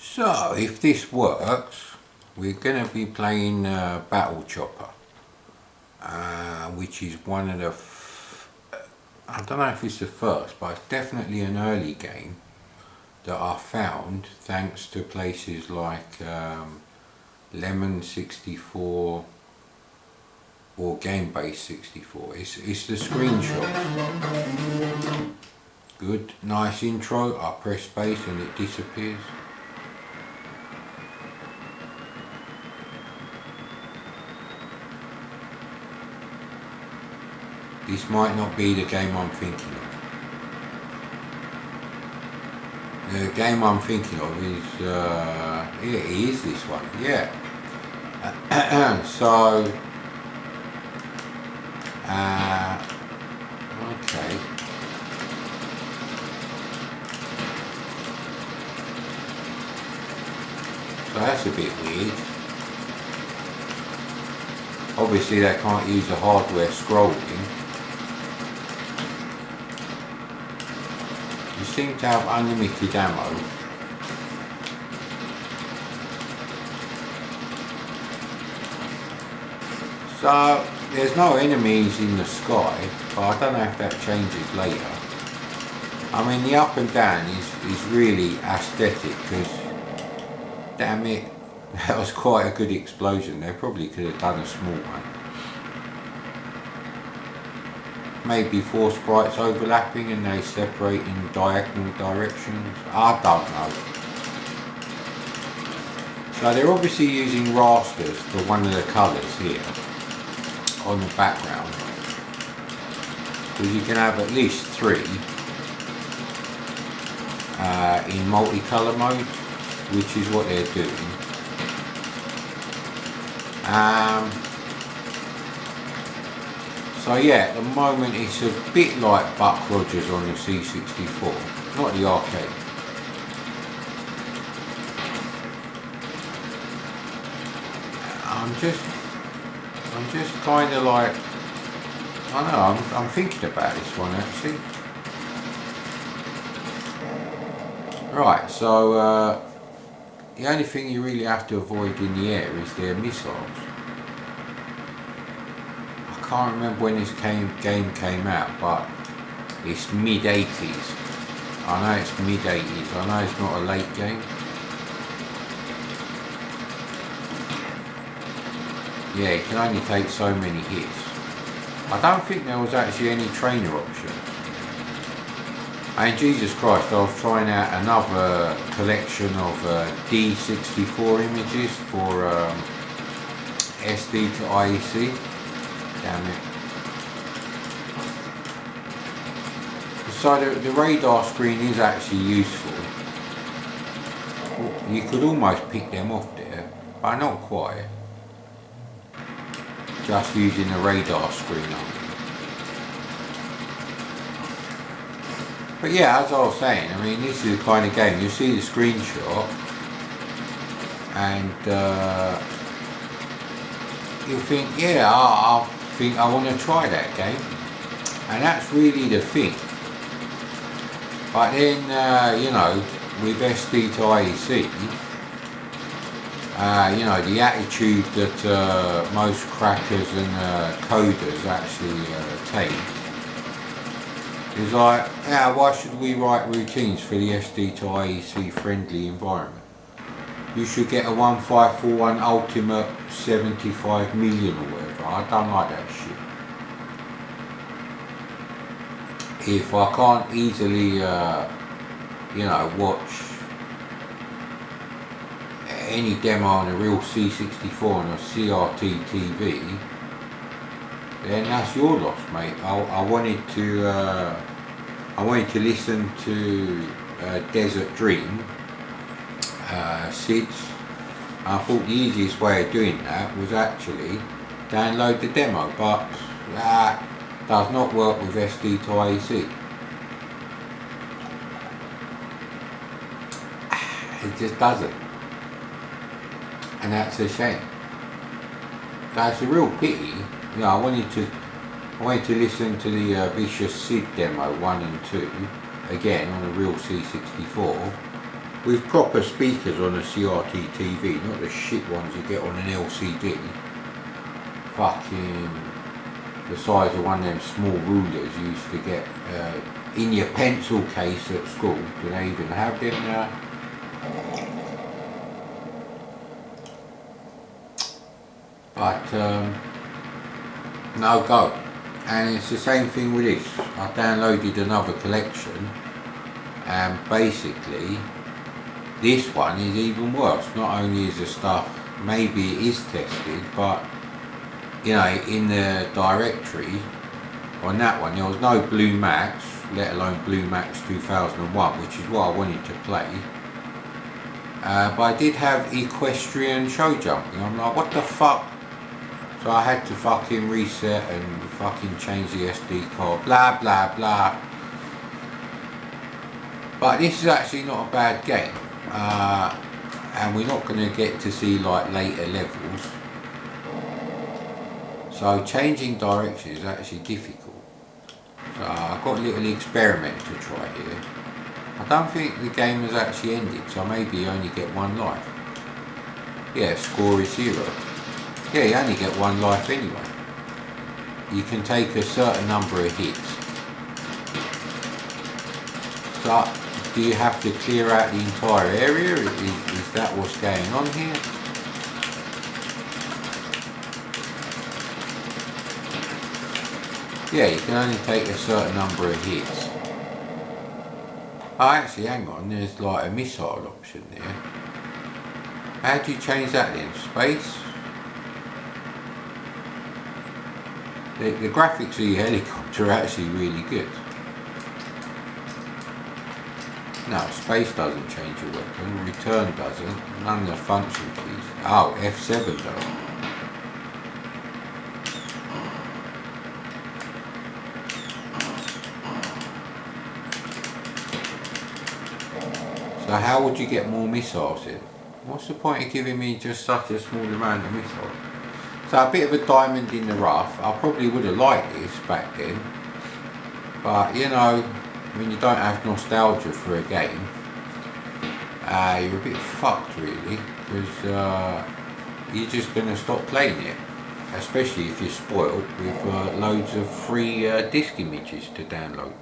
So if this works, we're going to be playing Battle Chopper, which is one of the, I don't know if it's the first, but it's definitely an early game that I found thanks to places like Lemon 64 or Gamebase 64. It's the screenshot. Good, nice intro. I press space and it disappears. This might not be the game I'm thinking of. The game I'm thinking of is, yeah, it is this one, yeah. So, okay. So that's a bit weird. Obviously they can't use the hardware scrolling. You seem to have unlimited ammo. So there's no enemies in the sky, but I don't know if that changes later. I mean, the up and down is really aesthetic because, damn it, that was quite a good explosion. They probably could have done a small one. Maybe 4 sprites overlapping and they separate in diagonal directions. I don't know. So they're obviously using rasters for one of the colours here on the background. Because you can have at least 3 in multicolour mode, which is what they're doing. So yeah, at the moment it's a bit like Buck Rogers on the C64, not the arcade. I'm just kind of like, I don't know, I'm thinking about this one actually. Right, so the only thing you really have to avoid in the air is their missiles. I can't remember when this game came out, but it's mid-80s. I know it's mid-80s, I know it's not a late game. Yeah, it can only take so many hits. I don't think there was actually any trainer option. And Jesus Christ, I was trying out another collection of D64 images for SD to IEC. Damn it. So the radar screen is actually useful. You could almost pick them off there, but not quite. Just using the radar screen on. But yeah, as I was saying, I mean, this is the kind of game, you see the screenshot and you think, yeah, I think I want to try that game. And that's really the thing. But then, you know, with SD to IEC, you know, the attitude that most crackers and coders actually take is like, yeah, why should we write routines for the SD to IEC friendly environment? You should get a 1541 Ultimate 75 million or whatever. I don't like that shit. If I can't easily, you know, watch any demo on a real C64 on a CRT TV, then that's your loss, mate. I wanted to listen to Desert Dream, SIDS. I thought the easiest way of doing that was actually download the demo, but that does not work with SD to IEC. It just doesn't. And that's a shame. That's a real pity. You know, I wanted to listen to the Vicious Sid demo 1 and 2 again on a real C64, with proper speakers on a CRT TV, not the shit ones you get on an LCD. Fucking the size of one of them small rulers you used to get in your pencil case at school. Do they even have them now? But no go. And it's the same thing with this. I downloaded another collection, and basically this one is even worse. Not only is the stuff, maybe it is tested, but you know, in the directory on that one there was no Blue Max, let alone Blue Max 2001, which is what I wanted to play. But I did have equestrian show jumping. I'm like, what the fuck? So I had to fucking reset and fucking change the SD card, blah blah blah. But this is actually not a bad game, and we're not going to get to see like later levels. So changing direction is actually difficult. So I've got a little experiment to try here. I don't think the game has actually ended, so maybe you only get one life. Yeah, score is 0. Yeah, you only get one life anyway. You can take a certain number of hits. So, do you have to clear out the entire area? Is that what's going on here? Yeah, you can only take a certain number of hits. Oh, actually, hang on, there's like a missile option there. How do you change that then? Space? The graphics of the helicopter are actually really good. No, space doesn't change your weapon, return doesn't, none of the function keys. Oh, F7 does. So how would you get more missiles in? What's the point of giving me just such a small amount of missiles? So a bit of a diamond in the rough. I probably would have liked this back then. But you know, when you don't have nostalgia for a game, you're a bit fucked really, because you're just going to stop playing it. Especially if you're spoiled with loads of free disc images to download.